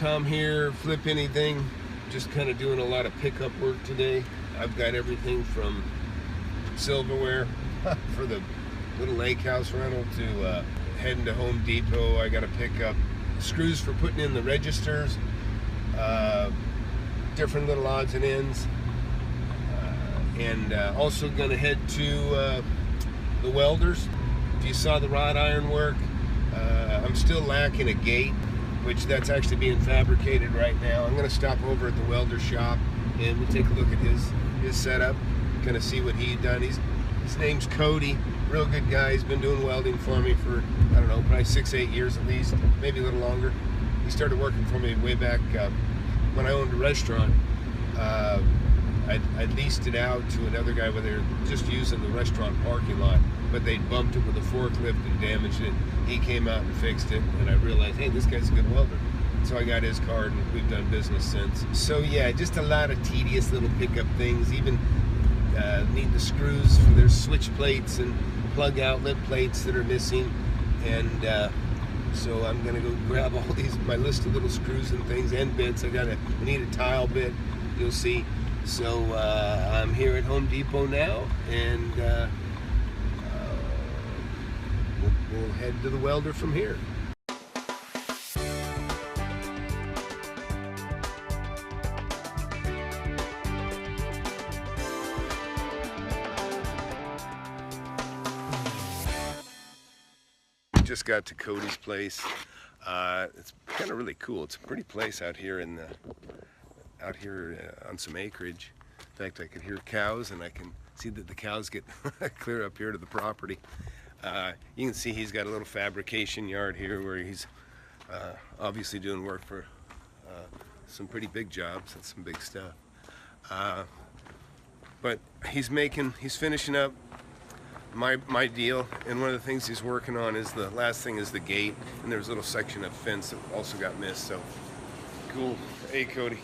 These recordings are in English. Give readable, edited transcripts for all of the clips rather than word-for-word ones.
Tom here, Flip Anything. Just kind of doing a lot of pickup work today. I've got everything from silverware for the little lake house rental to heading to Home Depot. I got to pick up screws for putting in the registers, different little odds and ends, and also going to head to the welders. If you saw the wrought iron work, I'm still lacking a gate, which that's actually being fabricated right now. I'm going to stop over at the welder shop and we'll take a look at his setup, kind of see what he'd done. His name's Cody, real good guy. He's been doing welding for me for, I don't know, probably 6-8 years at least, maybe a little longer. He started working for me way back when I owned a restaurant. I'd leased it out to another guy where they were just using the restaurant parking lot, but they'd bumped it with a forklift and damaged it. He came out and fixed it, and I realized, hey, this guy's a good welder. So I got his card, and we've done business since. So yeah, just a lot of tedious little pickup things. Even need the screws for their switch plates and plug outlet plates that are missing. And so I'm gonna go grab all these, my list of little screws and things, and bits. I need a tile bit, you'll see. So I'm here at Home Depot now, and we'll head to the welder from here. Just got to Cody's place. It's kind of really cool. It's a pretty place out here on some acreage. In fact, I could hear cows, and I can see that the cows get clear up here to the property. You can see he's got a little fabrication yard here where he's obviously doing work for some pretty big jobs and some big stuff. But he's finishing up my deal, and one of the things he's working on is the last thing is the gate, and there's a little section of fence that also got missed. So cool. Hey, Cody.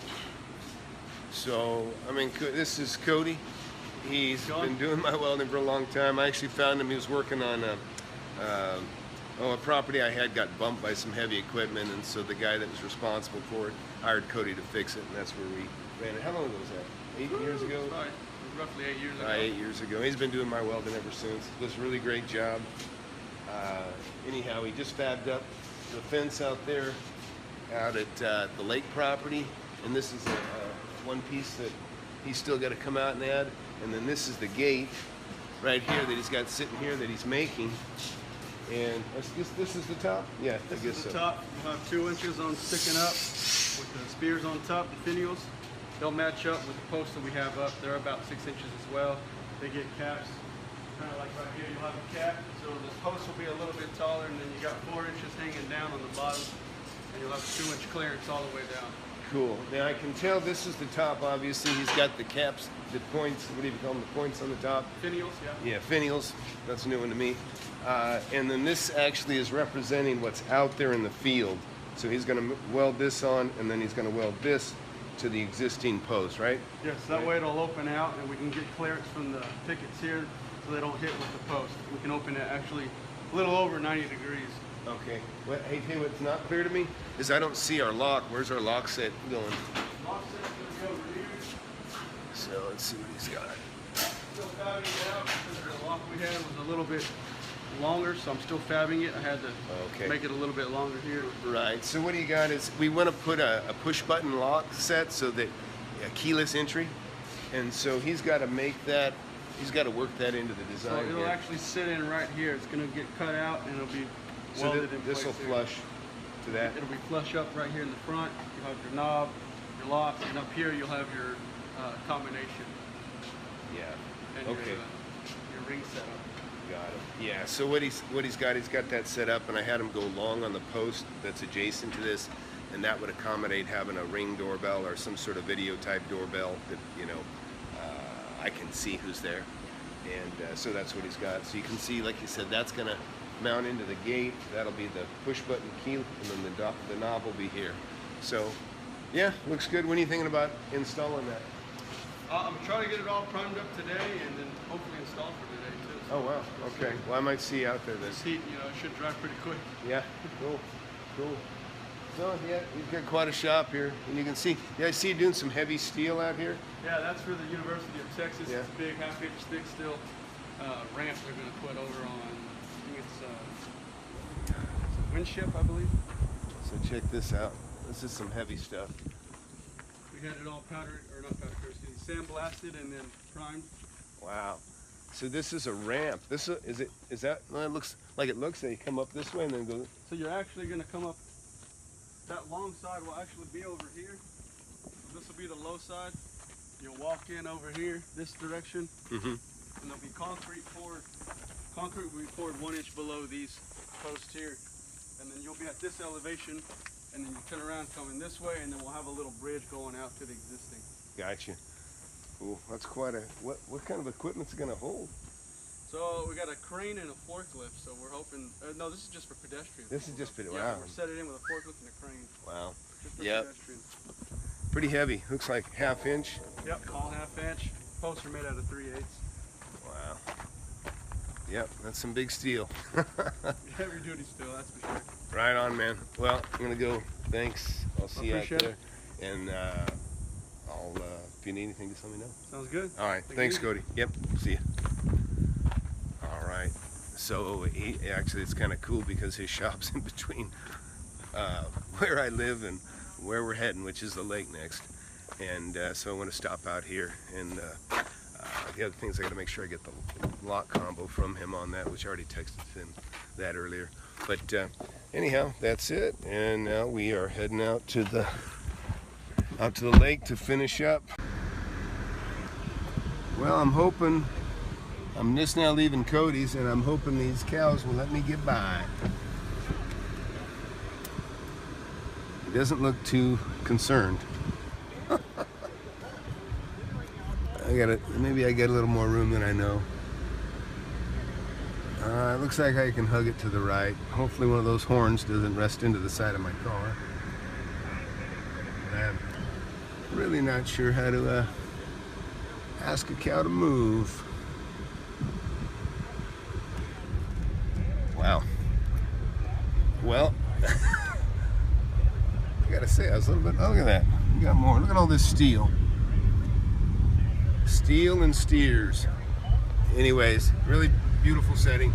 So I mean, this is Cody. He's been doing my welding for a long time. I actually found him. He was working on a property I had got bumped by some heavy equipment, and so the guy that was responsible for it hired Cody to fix it, and that's where we ran it. How long ago was that? 8 years ago? Roughly 8 years ago. 8 years ago. He's been doing my welding ever since. Does a really great job. Anyhow, he just fabbed up the fence out there out at the lake property, and this is one piece that he's still got to come out and add, and then this is the gate right here that he's got sitting here that he's making. And this is the top? Yeah, I guess so. This is the top. We'll have 2 inches on sticking up with the spears on top, the finials. They'll match up with the posts that we have up. They're about 6 inches as well. They get caps, kind of like right here, you'll have a cap. So this post will be a little bit taller, and then you got 4 inches hanging down on the bottom, and you'll have a 2-inch clearance all the way down. Cool. Now I can tell this is the top, obviously. He's got the caps, the points, what do you call them, the points on the top? Finials, yeah. Yeah, finials. That's a new one to me. And then this actually is representing what's out there in the field. So he's going to weld this on, and then he's going to weld this to the existing post, right? Yes, that way it'll open out, and we can get clearance from the pickets here so they don't hit with the post. We can open it actually a little over 90 degrees. Okay. Hey, what's not clear to me is I don't see our lock. Where's our lock set going? Lock set's going to go over here. So let's see what he's got. Still fabbing it out because the lock we had was a little bit longer, so I'm still fabbing it. I had to make it a little bit longer here. Right. So what do you got is we want to put a push button lock set so that keyless entry, and so he's got to make that. He's got to work that into the design. So it'll actually sit in right here. It's going to get cut out, and it'll be welded in place. This will flush to that. It'll be flush up right here in the front. You'll have your knob, your lock, and up here you'll have your combination. Yeah. And your ring setup. Got it. Yeah. So what he's got that set up, and I had him go long on the post that's adjacent to this, and that would accommodate having a Ring doorbell or some sort of video type doorbell that I can see who's there, and so that's what he's got. So you can see, like you said, that's gonna mount into the gate. That'll be the push button key, and then the knob will be here. So yeah, looks good. When are you thinking about installing that? I'm trying to get it all primed up today, and then hopefully install for today too. So oh wow. Okay. Well, I might see you out there then. This heat, it should dry pretty quick. Yeah. Cool. So yeah, he's got quite a shop here, and you can see. Yeah, I see you doing some heavy steel out here. Yeah, that's for the University of Texas. Yeah. It's a big half-inch thick steel ramp they're going to put over on. I think it's a wind ship, I believe. So check this out. This is some heavy stuff. We had it all powdered, or not powdered, excuse me, sandblasted and then primed. Wow. So this is a ramp. This is that? Well, it looks like they come up this way and then go. So you're actually going to come up. That long side will actually be over here. So this will be the low side. You'll walk in over here, this direction, Mm-hmm. and there'll be concrete poured. Concrete will be poured 1 inch below these posts here, and then you'll be at this elevation, and then you turn around coming this way, and then we'll have a little bridge going out to the existing. Gotcha. Cool. That's quite a. What kind of equipment's it gonna hold? So we got a crane and a forklift. So we're hoping. No, this is just for pedestrians. This is just for. Yeah, Wow. we're set it in with a forklift and a crane. Wow. Just for Yep. pedestrians. Pretty heavy. Looks like 1/2 inch. Yep, all 1/2 inch. Posts are made out of 3/8. Wow. Yep, that's some big steel. Heavy duty steel, that's for sure. Right on, man. Well, I'm gonna go. Thanks. I'll see you out Appreciate there. And I'll if you need anything, just let me know. Sounds good. All right. Thanks, Cody. Yep. See you. All right. So actually, it's kind of cool because his shop's in between where I live and where we're heading, which is the lake next. And so I want to stop out here. And the other thing is I got to make sure I get the lock combo from him on that, which I already texted him that earlier. But anyhow, that's it. And now we are heading out to the lake to finish up. Well, I'm just now leaving Cody's, and I'm hoping these cows will let me get by. He doesn't look too concerned. Maybe I get a little more room than I know. It looks like I can hug it to the right. Hopefully one of those horns doesn't rest into the side of my car. I'm really not sure how to ask a cow to move. Wow. Well, I gotta say, I was a little bit. Oh, look at that. You got more. Look at all this steel. Steel and steers. Anyways, really beautiful setting.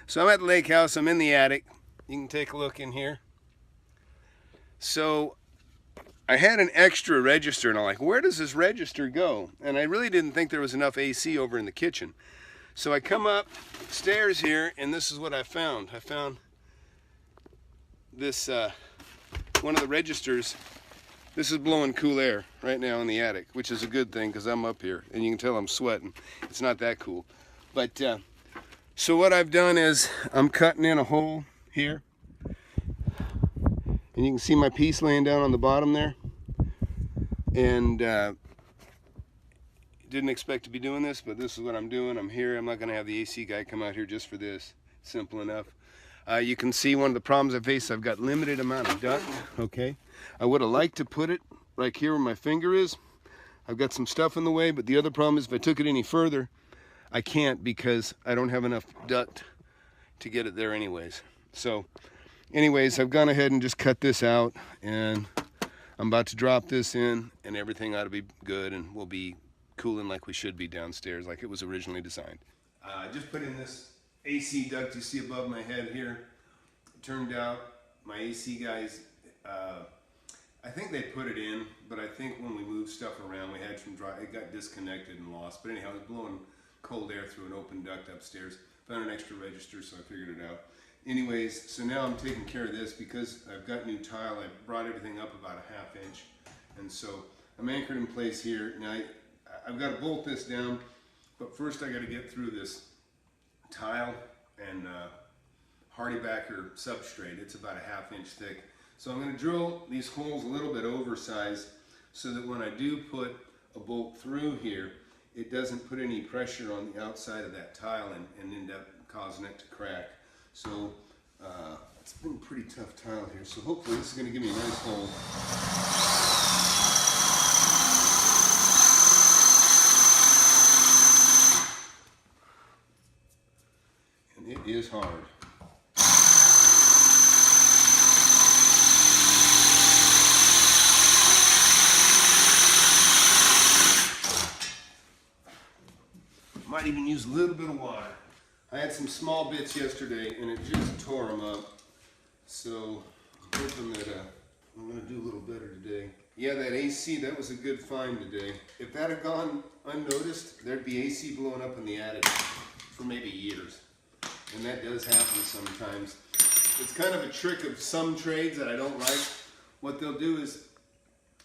So I'm at the lake house. I'm in the attic. You can take a look in here. So I had an extra register, and I'm like, where does this register go? And I really didn't think there was enough AC over in the kitchen. So I come up stairs here, and this is what I found. I found this, one of the registers. This is blowing cool air right now in the attic, which is a good thing because I'm up here, and you can tell I'm sweating. It's not that cool. But, so what I've done is I'm cutting in a hole here. And you can see my piece laying down on the bottom there. And didn't expect to be doing this, but this is what I'm doing. I'm here. I'm not going to have the AC guy come out here just for this. Simple enough. You can see one of the problems I face. I've got limited amount of duct. Okay. I would have liked to put it right here where my finger is. I've got some stuff in the way, but the other problem is if I took it any further, I can't because I don't have enough duct to get it there anyways. So anyways, I've gone ahead and just cut this out, and I'm about to drop this in, and everything ought to be good, and we'll be cooling like we should be downstairs, like it was originally designed. I just put in this AC duct you see above my head here. It turned out my AC guys, I think they put it in, but I think when we moved stuff around, we had some dry, it got disconnected and lost. But anyhow, it was blowing cold air through an open duct upstairs. Found an extra register, so I figured it out. Anyways, so now I'm taking care of this because I've got new tile. I brought everything up about a 1/2 inch. And so I'm anchored in place here. Now I've got to bolt this down, but first I got to get through this tile and hardybacker substrate. It's about a 1/2 inch thick. So I'm going to drill these holes a little bit oversized so that when I do put a bolt through here, it doesn't put any pressure on the outside of that tile and end up causing it to crack. So it's been a pretty tough tile here, so hopefully this is going to give me a nice hole. And it is hard. might even use a little bit of water. I had some small bits yesterday and it just tore them up. So I'm hoping that I'm gonna do a little better today. Yeah, that AC, that was a good find today. If that had gone unnoticed, there'd be AC blowing up in the attic for maybe years. And that does happen sometimes. It's kind of a trick of some trades that I don't like. What they'll do is,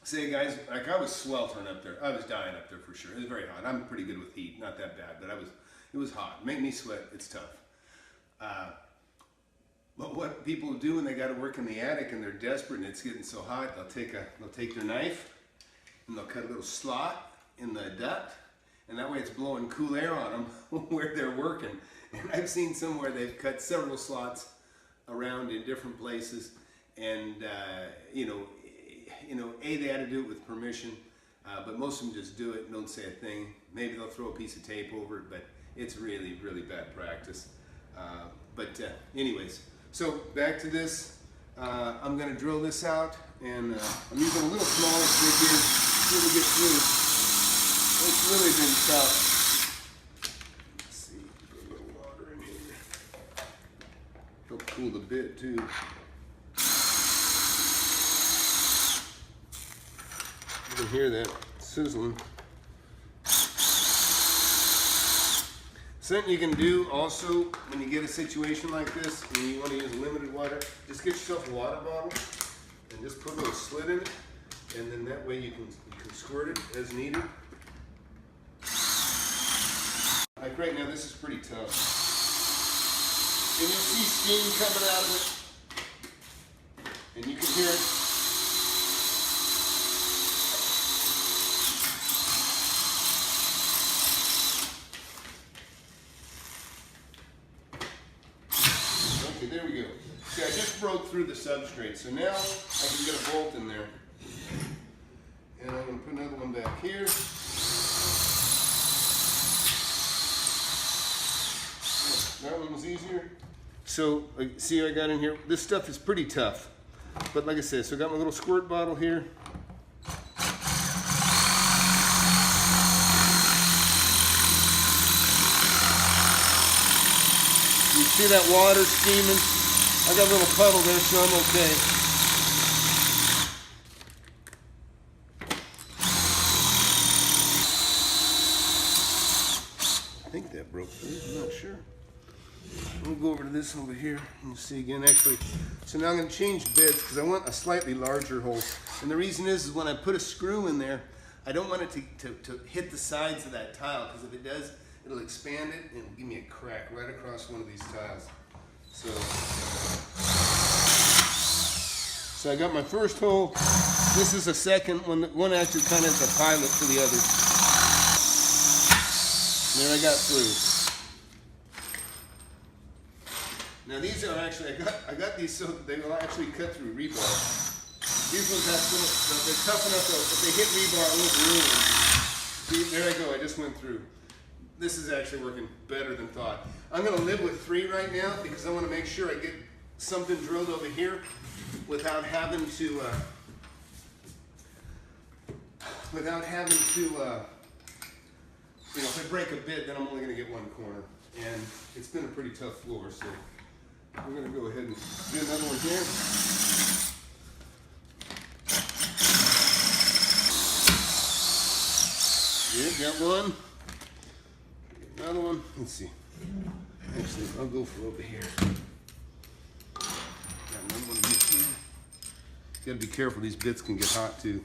say guys, like I was sweltering up there. I was dying up there for sure. It was very hot. I'm pretty good with heat, not that bad, but it was hot. It made me sweat, it's tough. But what people do when they got to work in the attic and they're desperate and it's getting so hot, they'll take their knife and they'll cut a little slot in the duct, and that way it's blowing cool air on them where they're working. And I've seen somewhere they've cut several slots around in different places, and you know, they had to do it with permission, but most of them just do it and don't say a thing. Maybe they'll throw a piece of tape over it, but it's really, really bad practice. Anyways, so back to this. I'm going to drill this out, and I'm using a little smaller stick here to really get through. It's really been tough. Let's see, put a little water in here. Help cool the bit too. You can hear that sizzling. Something you can do also when you get a situation like this and you want to use limited water, just get yourself a water bottle and just put a little slit in it, and then that way you can squirt it as needed. Like right now, this is pretty tough. And you'll see steam coming out of it, and you can hear it. There we go. See, I just broke through the substrate, so now I can get a bolt in there. And I'm going to put another one back here. That one was easier. So, see what I got in here? This stuff is pretty tough. But like I said, so I got my little squirt bottle here. You see that water steaming? I got a little puddle there, so I'm okay. I think that broke through, I'm not sure. We'll go over to this over here and you'll see again. Actually, so now I'm going to change bits because I want a slightly larger hole. And the reason is when I put a screw in there, I don't want it to hit the sides of that tile, because if it does, it'll expand it and it'll give me a crack right across one of these tiles. So I got my first hole. This is a second one. One actually kind of is a pilot for the other. And there I got through. Now these are actually, I got these so that they will actually cut through rebar. These ones have so they're tough enough though, if they hit rebar, it won't ruin them. See, there I go, I just went through. This is actually working better than thought. I'm going to live with 3 right now because I want to make sure I get something drilled over here without having to, you know, if I break a bit, then I'm only going to get one corner. And it's been a pretty tough floor, so we're going to go ahead and do another one here. Yeah, got one. Another one. Let's see. Actually, I'll go for over here. Got another one here. You gotta be careful, these bits can get hot too.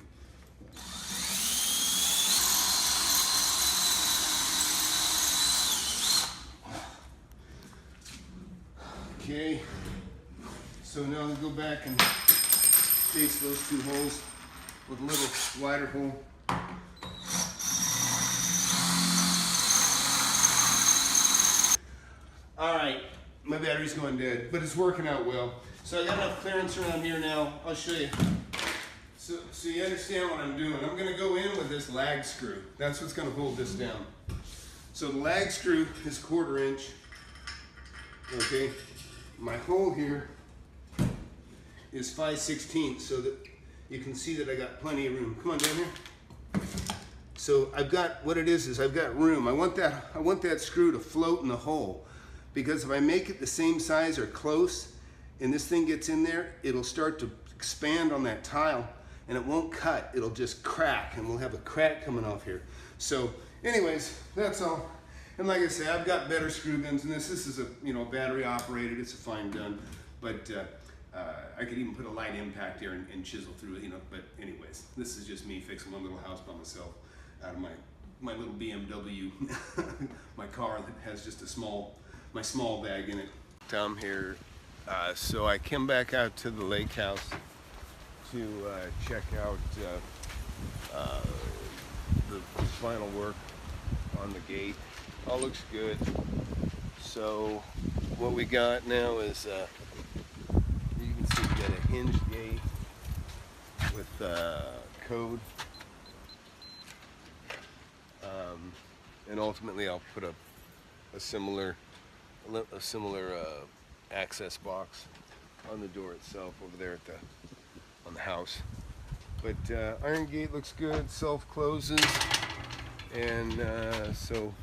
Okay. So now I'll go back and chase those 2 holes with a little wider hole. Alright, my battery's going dead, but it's working out well. So I got enough clearance around here now. I'll show you. So you understand what I'm doing. I'm going to go in with this lag screw. That's what's going to hold this down. So the lag screw is 1/4 inch. Okay, my hole here is 5/16, so that you can see that I got plenty of room. Come on down here. So I've got, what it is I've got room. I want that screw to float in the hole, because if I make it the same size or close and this thing gets in there, it'll start to expand on that tile and it won't cut. It'll just crack and we'll have a crack coming off here. So anyways, that's all. And like I say, I've got better screw guns than this. This is a, you know, battery operated. It's a fine gun, but I could even put a light impact here and chisel through it, you know. But anyways, this is just me fixing one little house by myself out of my little BMW, my car that has just my small bag in it. Tom here. So I came back out to the lake house to check out the final work on the gate. All looks good. So what we got now is you can see we got a hinged gate with code, and ultimately I'll put up a similar access box on the door itself over there at on the house. But iron gate looks good, self closes, and so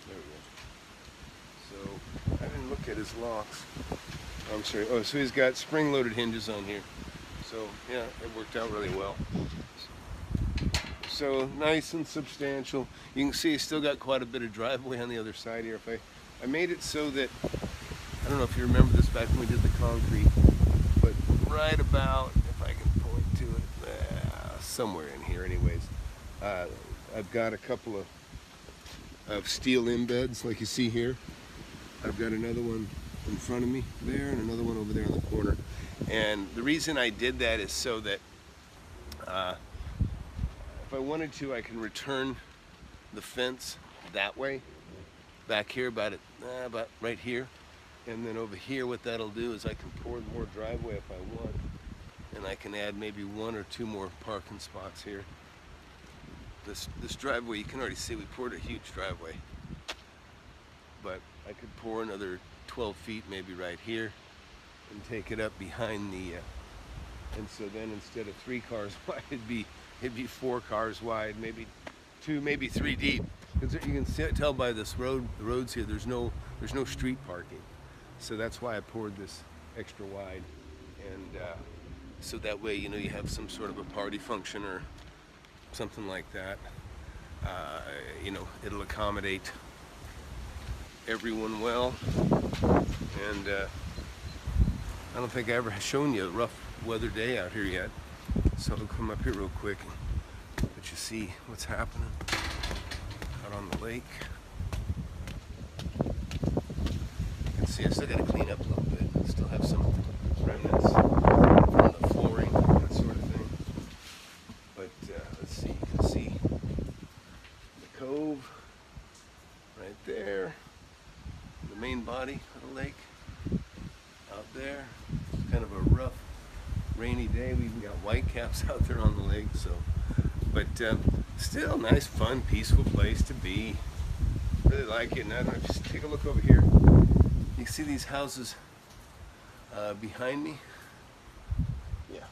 there we go. So I didn't look at his locks. I'm sorry. Oh, so he's got spring-loaded hinges on here. So yeah, it worked out really well. So nice and substantial. You can see he's still got quite a bit of driveway on the other side here. If I made it so that, I don't know if you remember this back when we did the concrete, but right about, if I can point to it, somewhere in here anyways, I've got a couple of steel embeds like you see here. I've got another one in front of me there and another one over there in the corner. And the reason I did that is so that if I wanted to, I can return the fence that way, back here about right here. And then over here, what that'll do is I can pour more driveway if I want, and I can add maybe 1 or 2 more parking spots here. This driveway, you can already see we poured a huge driveway, but I could pour another 12 feet maybe right here and take it up behind the and so then instead of 3 cars wide, it'd be 4 cars wide, maybe 2, maybe 3 deep. Because you can tell by this the roads here, there's no street parking, so that's why I poured this extra wide, and so that way, you know, you have some sort of a party function or something like that. You know, it'll accommodate everyone well. And I don't think I ever shown you a rough weather day out here yet, so I'll come up here real quick and let you see what's happening out on the lake. You can see I still got to clean up a little bit. I still have some remnants on the flooring, that sort of thing. But let's see, you can see the cove right there, the main body of the lake out there. It's kind of a rough, rainy day. We even got whitecaps out there on the lake, so. But still, nice, fun, peaceful place to be. Really like it. And I don't know, just take a look over here. You see these houses behind me? Yeah.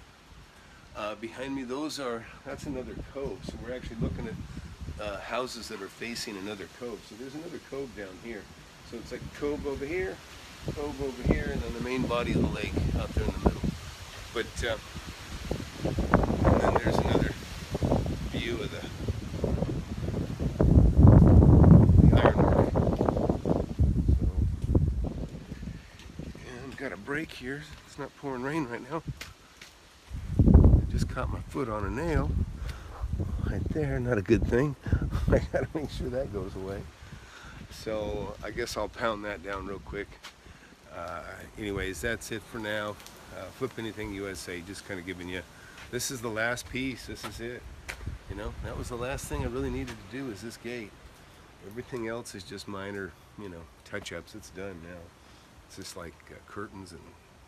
Behind me, that's another cove. So we're actually looking at houses that are facing another cove. So there's another cove down here. So it's like a cove over here, and then the main body of the lake out there in the middle. But and then there's another view of the ironwork. So, and got a break here. It's not pouring rain right now. I just caught my foot on a nail right there. Not a good thing. I gotta make sure that goes away. So I guess I'll pound that down real quick. Anyways, that's it for now. Flip Anything USA, just kind of giving you, this is the last piece. This is it. You know, that was the last thing I really needed to do, is this gate. Everything else is just minor, you know, touch-ups. It's done now. It's just like curtains and,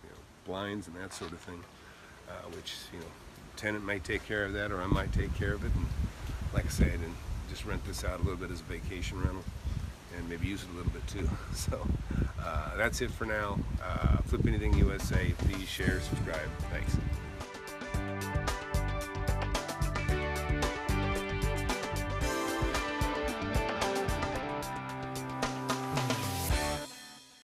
you know, blinds and that sort of thing, which, you know, tenant might take care of that, or I might take care of it. And like I said, and just rent this out a little bit as a vacation rental. and maybe use it a little bit too. So that's it for now. Flip Anything USA. Please share, subscribe. Thanks.